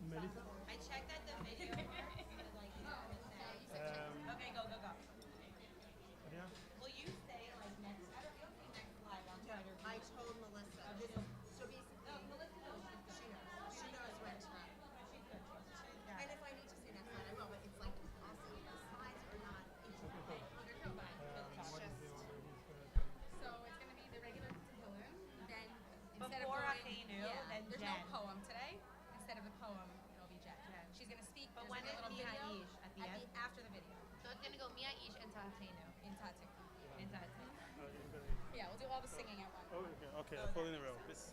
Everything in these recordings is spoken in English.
I checked that the video works. Okay, go, go, go. Will you say like next? I don't. You'll say next slide. I'll try to. I told Melissa. So basically, No, Melissa knows. she knows. She knows when to. She's good. She's got And it. if I need to say next slide, I will. But it's like also the slides are not each of them. There's no bias for the top. So it's going to be the regular Tehillim. Then instead Before of going, Akeinu, then there's Jen. no poem today. Instead of the poem, it'll be Jen. She's going to speak. But There's when gonna be is a little Mia video Ish? At the end? after the video So it's gonna go Mia Ish and Tateinu. in Tati. In Tateinu. Yeah, we'll do all the singing at once. Okay, I'll pull in a row. This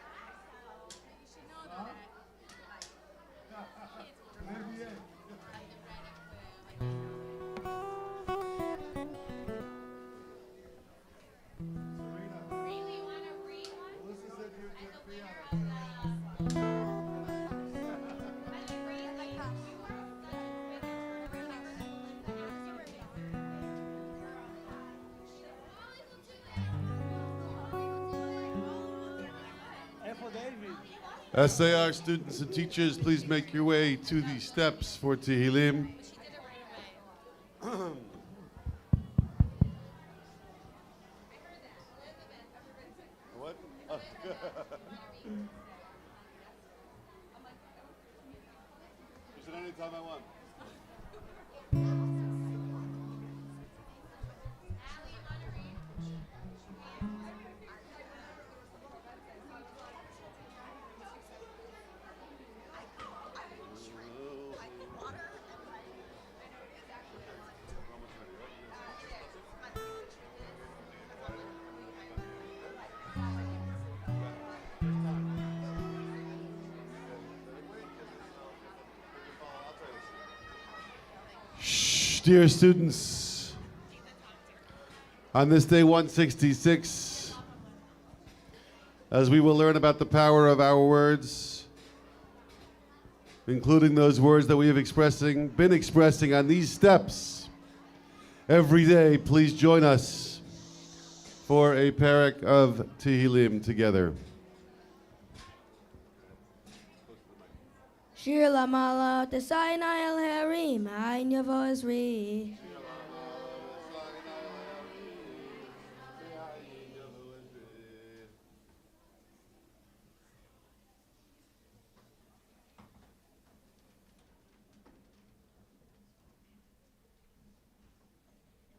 You should know though that kids will remember right after Really, you wanna read one? I can read like SAR students and teachers, please make your way to the steps for Tehillim. She did it right away. What? Is it any time I want? Allie, you wanna read? Shh, dear students, on this day 166, as we will learn about the power of our words, including those words that we have been expressing on these steps every day, please join us for a parak of Tehillim together. Shir Lamala, the Sinai El Harim, Ein Yavo Ezri.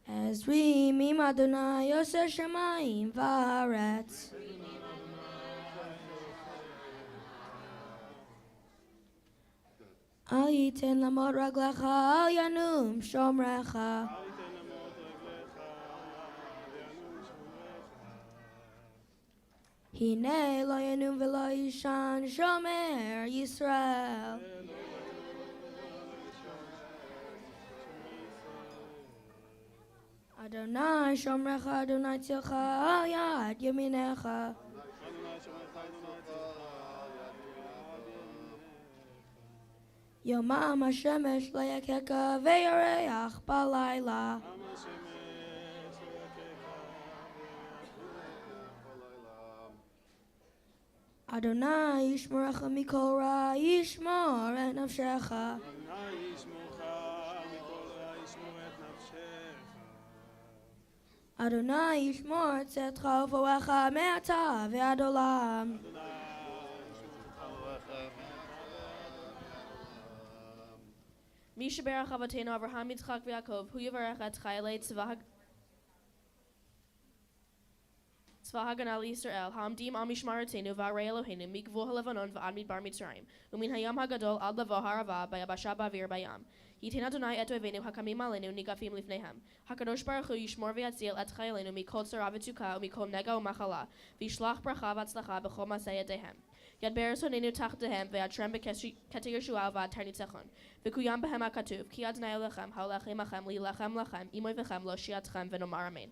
Ezri mim Adonai Yoser Shemayim Va'aretz. Al yitin lamot raglecha al yanum shomrecha. Hine lo yanum v'lo yishan shomer Yisrael. Adonai shomrecha Adonai tzilcha al yad yaminecha. Yomam hashemesh lo yakeka ve'yareach balayla. Adonai yishmorecha mikol ra yishmor et nafshecha. Adonai yishmor et zetcha u'forecha me'ata ve'ad olam. Misha Berach Avotenu Avraham Yitzchak v'Yaakov Hu Yivarech et Chayalei Tzva Haganah Yisrael Hamdim Am Yishmaretenu V'Arei Eloheinu Migvul HaLevanon V'Ad Midbar Mitzrayim Umin Hayam HaGadol Ad Lavo HaRava Bayabasha Ba'Avir Bayam Yitin Adonai et Oivenu Hakamim Aleinu Nigafim Lifnehem HaKadosh Baruch Hu Yishmor V'Yatzil et Chayalenu Mikol Tzara V'Tuka U'Mikol Nega U'Machala V'Yishlach Bracha V'Atzlacha B'Chol Masei Yedehem Yad Beres Honenu Tachtehem V'Yad B'Keti Yeshua V'Ad Tar Nitzachon V'Kuyam Behem HaKatuv Ki Adonai Elechem HaOlechem Achem Li'Lechem Lachem Imoy V'Chem Lo Shiatchem V'Nomar Amen.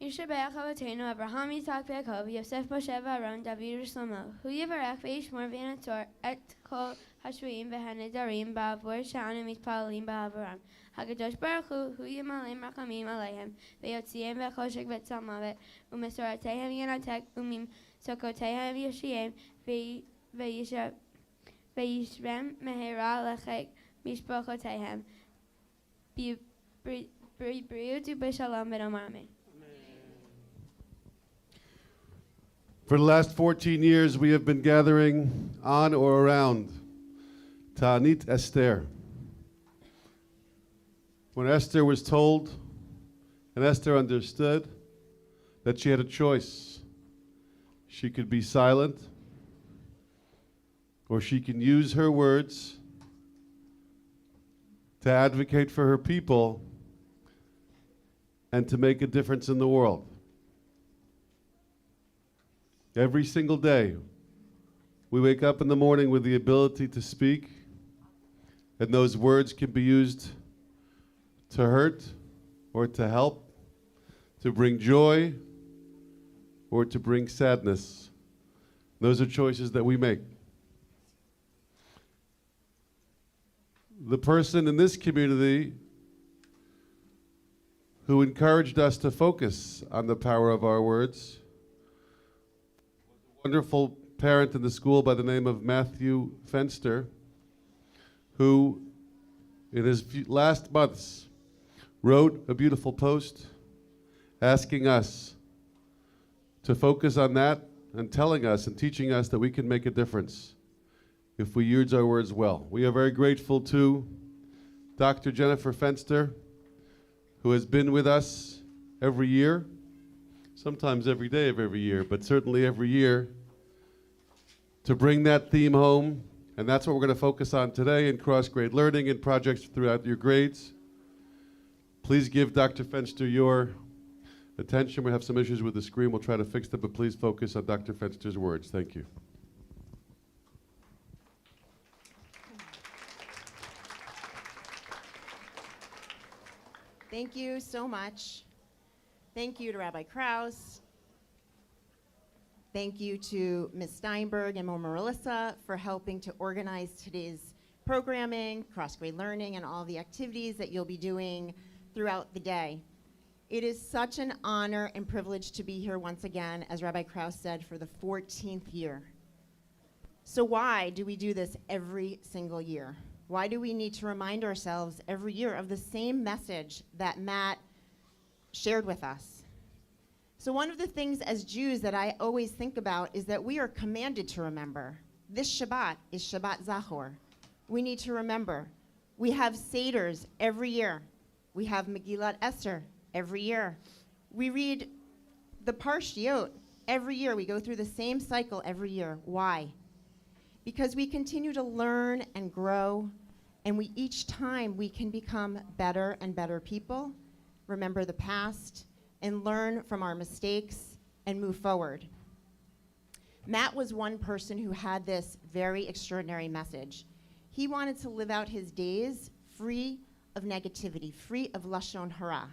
Yishabach Avotenu Abraham Yitzhak Yaakov Yosef Moshe Aaron David Shlomo Hu Yivarech Ve'yishmor V'yanatzor Et Kol Hashvuim V'hanedarim Ba'avor She'anu Mitpalalim Ba'avoram Hakadosh Baruch Hu Yimalem Rachamim Alehem Ve'yotziem Ve'choshek Ve'tzal Mavet U'mesoratehem Yanatek Umim Sokotehem Yoshiem Ve'yishrem Mehera Lechek Mishpachotehem B'riut U'b'shalom V'nomar Amen. For the last 14 years, we have been gathering on or around Ta'anit Esther. When Esther was told, and Esther understood, that she had a choice. She could be silent, or she can use her words to advocate for her people and to make a difference in the world. Every single day, we wake up in the morning with the ability to speak, and those words can be used to hurt or to help, to bring joy or to bring sadness. Those are choices that we make. The person in this community who encouraged us to focus on the power of our words wonderful parent in the school by the name of Matthew Fenster, who in his last months wrote a beautiful post asking us to focus on that and telling us and teaching us that we can make a difference if we use our words well. We are very grateful to Dr. Jennifer Fenster, who has been with us every year, sometimes every day of every year, but certainly every year, to bring that theme home. And that's what we're going to focus on today in cross-grade learning and projects throughout your grades. Please give Dr. Fenster your attention. We have some issues with the screen. We'll try to fix them, but please focus on Dr. Fenster's words. Thank you. Thank you so much. Thank you to Rabbi Krause. Thank you to Ms. Steinberg and Moma Melissa for helping to organize today's programming, cross-grade learning, and all the activities that you'll be doing throughout the day. It is such an honor and privilege to be here once again, as Rabbi Krause said, for the 14th year. So why do we do this every single year? Why do we need to remind ourselves every year of the same message that Matt shared with us? So one of the things as Jews that I always think about is that we are commanded to remember. This Shabbat is Shabbat Zachor. We need to remember. We have Seders every year. We have Megillat Esther every year. We read the Parshiot every year. We go through the same cycle every year. Why? Because we continue to learn and grow, and each time we can become better and better people, remember the past, and learn from our mistakes and move forward. Matt was one person who had this very extraordinary message. He wanted to live out his days free of negativity, free of Lashon Hara.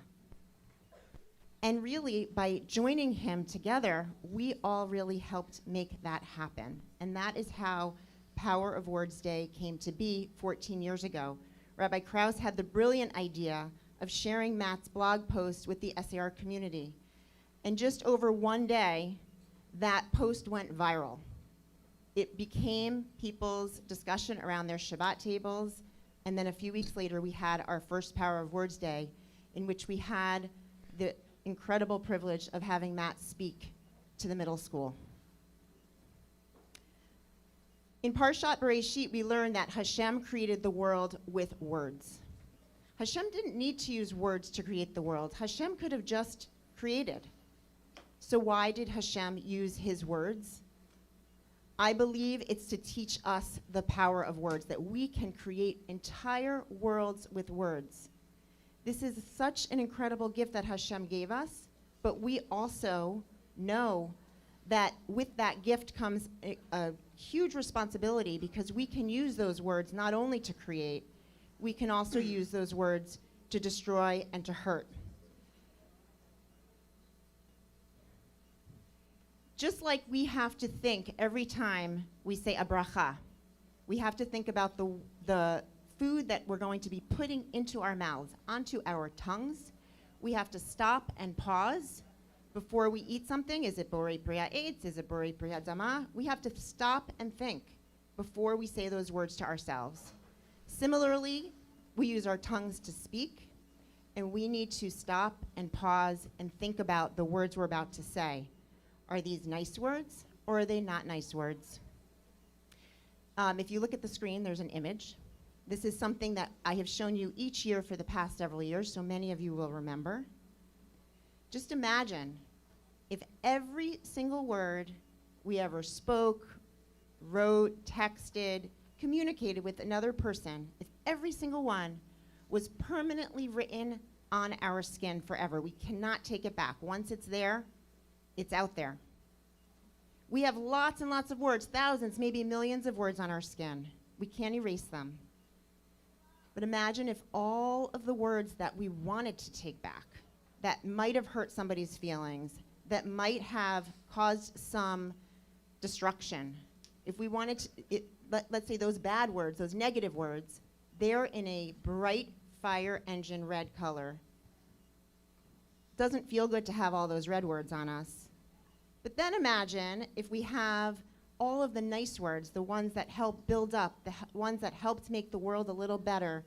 And really, by joining him together, we all really helped make that happen. And that is how Power of Words Day came to be 14 years ago. Rabbi Krause had the brilliant idea of sharing Matt's blog post with the SAR community. And just over one day, that post went viral. It became people's discussion around their Shabbat tables, and then a few weeks later, we had our first Power of Words Day, in which we had the incredible privilege of having Matt speak to the middle school. In Parshat Bereshit, we learned that Hashem created the world with words. Hashem didn't need to use words to create the world. Hashem could have just created. So why did Hashem use his words? I believe it's to teach us the power of words, that we can create entire worlds with words. This is such an incredible gift that Hashem gave us, but we also know that with that gift comes a huge responsibility, because we can use those words not only to create, we can also use those words to destroy and to hurt. Just like we have to think every time we say a bracha, we have to think about the food that we're going to be putting into our mouths, onto our tongues. We have to stop and pause before we eat something. Is it borei pri ha'etz? Is it borei pri ha'adama? We have to stop and think before we say those words to ourselves. Similarly, we use our tongues to speak, and we need to stop and pause and think about the words we're about to say. Are these nice words, or are they not nice words? If you look at the screen, there's an image. This is something that I have shown you each year for the past several years, so many of you will remember. Just imagine if every single word we ever spoke, wrote, texted, communicated with another person, if every single one was permanently written on our skin forever. We cannot take it back. Once it's there, it's out there. We have lots and lots of words, thousands, maybe millions of words on our skin. We can't erase them. But imagine if all of the words that we wanted to take back, that might have hurt somebody's feelings, that might have caused some destruction, if we wanted to, let's say those bad words, those negative words, they're in a bright fire engine red color. Doesn't feel good to have all those red words on us. But then imagine if we have all of the nice words, the ones that help build up, the ones that helped make the world a little better,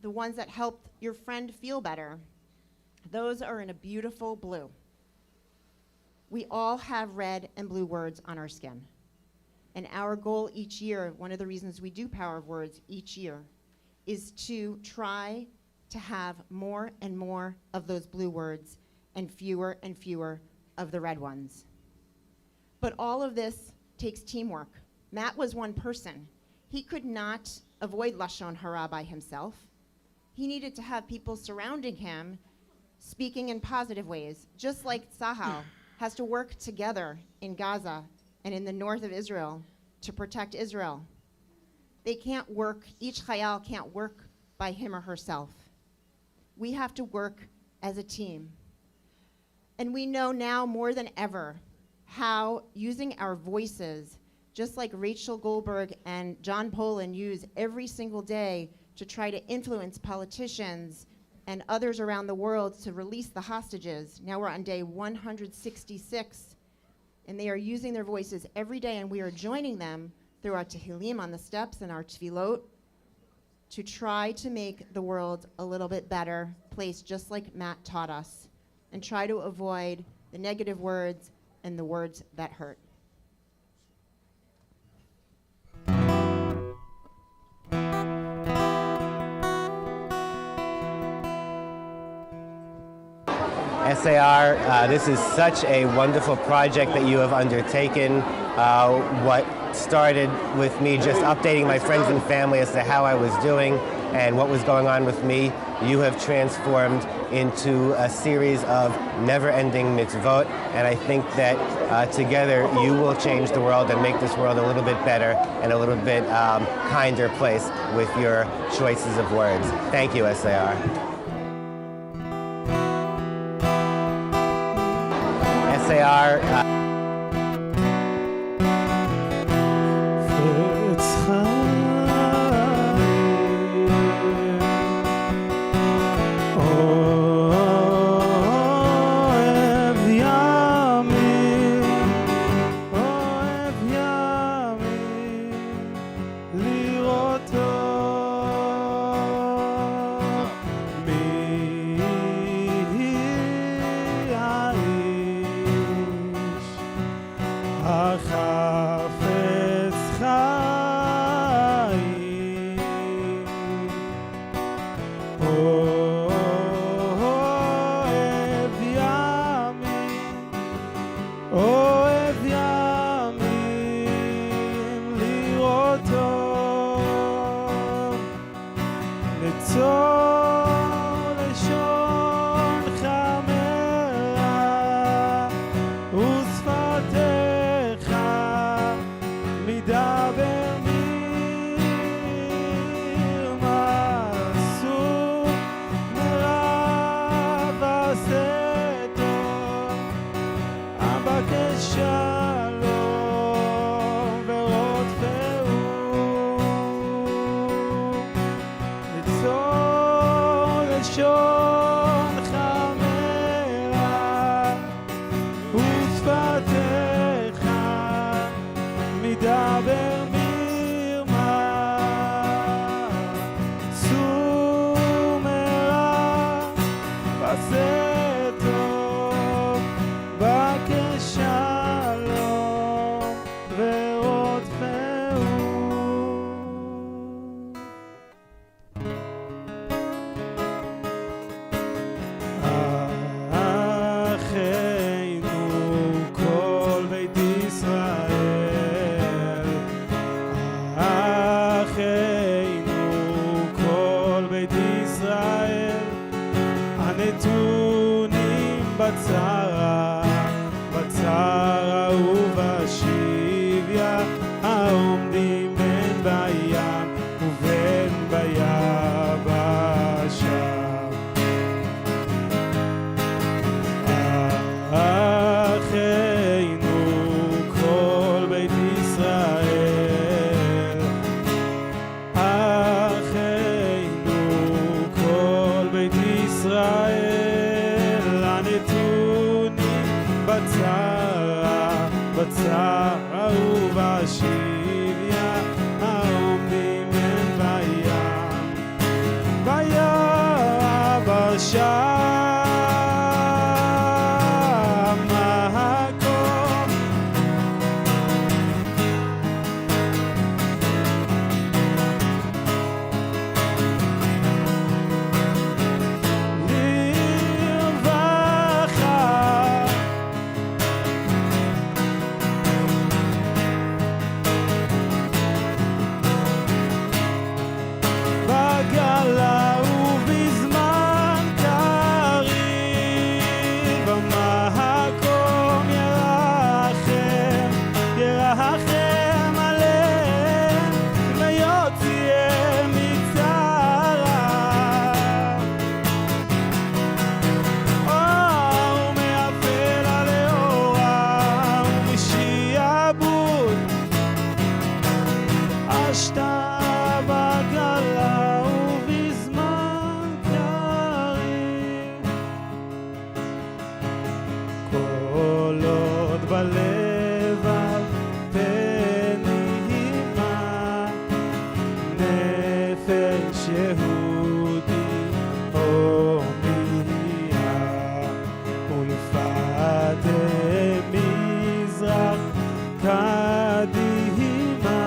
the ones that helped your friend feel better. Those are in a beautiful blue. We all have red and blue words on our skin. And our goal each year, one of the reasons we do Power of Words each year, is to try to have more and more of those blue words and fewer of the red ones. But all of this takes teamwork. Matt was one person. He could not avoid Lashon Hara by himself. He needed to have people surrounding him speaking in positive ways, just like Tzahal has to work together in Gaza and in the north of Israel to protect Israel. They can't work, each Chayal can't work by him or herself. We have to work as a team. And we know now more than ever how using our voices, just like Rachel Goldberg and John Poland use every single day to try to influence politicians and others around the world to release the hostages. Now we're on day 166, and they are using their voices every day, and we are joining them through our Tehillim on the steps and our Tefilot to try to make the world a little bit better place, just like Matt taught us, and try to avoid the negative words and the words that hurt. SAR, this is such a wonderful project that you have undertaken. What started with me just updating my friends and family as to how I was doing and what was going on with me, you have transformed into a series of never-ending mitzvot, and I think that together you will change the world and make this world a little bit better and a little bit kinder place with your choices of words. Thank you, SAR. SAR. אהובה שביה העומדים בין בים ביבשה מקום לרווחה בגלה ובזמן קריב המקום ירחם עליהם ויוציאם מצרה ומאפל לאורה ומשעבוד אשתה בגלה ובזמן קריב קולות בלבב פנימה נפש יהודי הומייה ולפתי מזרח קדימה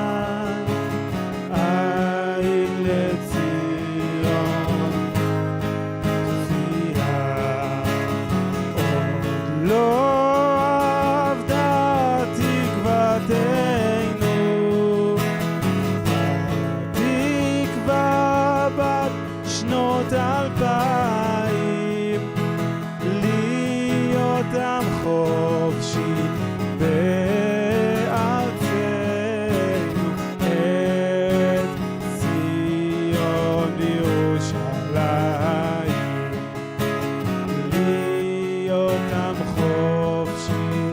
עין לציון תפילה עוד לא אבדה תקוותנו התקווה בת שנות 2000 להיות עם חופשי בארצנו את ציון בירושלים להיות עם חופשי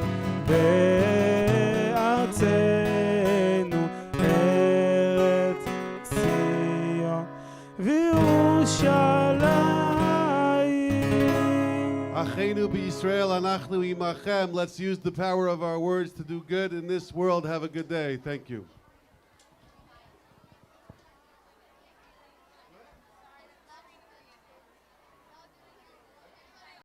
בארצנו ארץ ציון וירושלים. Achenu b'Yisrael, anachnu imachem. Let's use the power of our words to do good in this world. Have a good day. Thank you.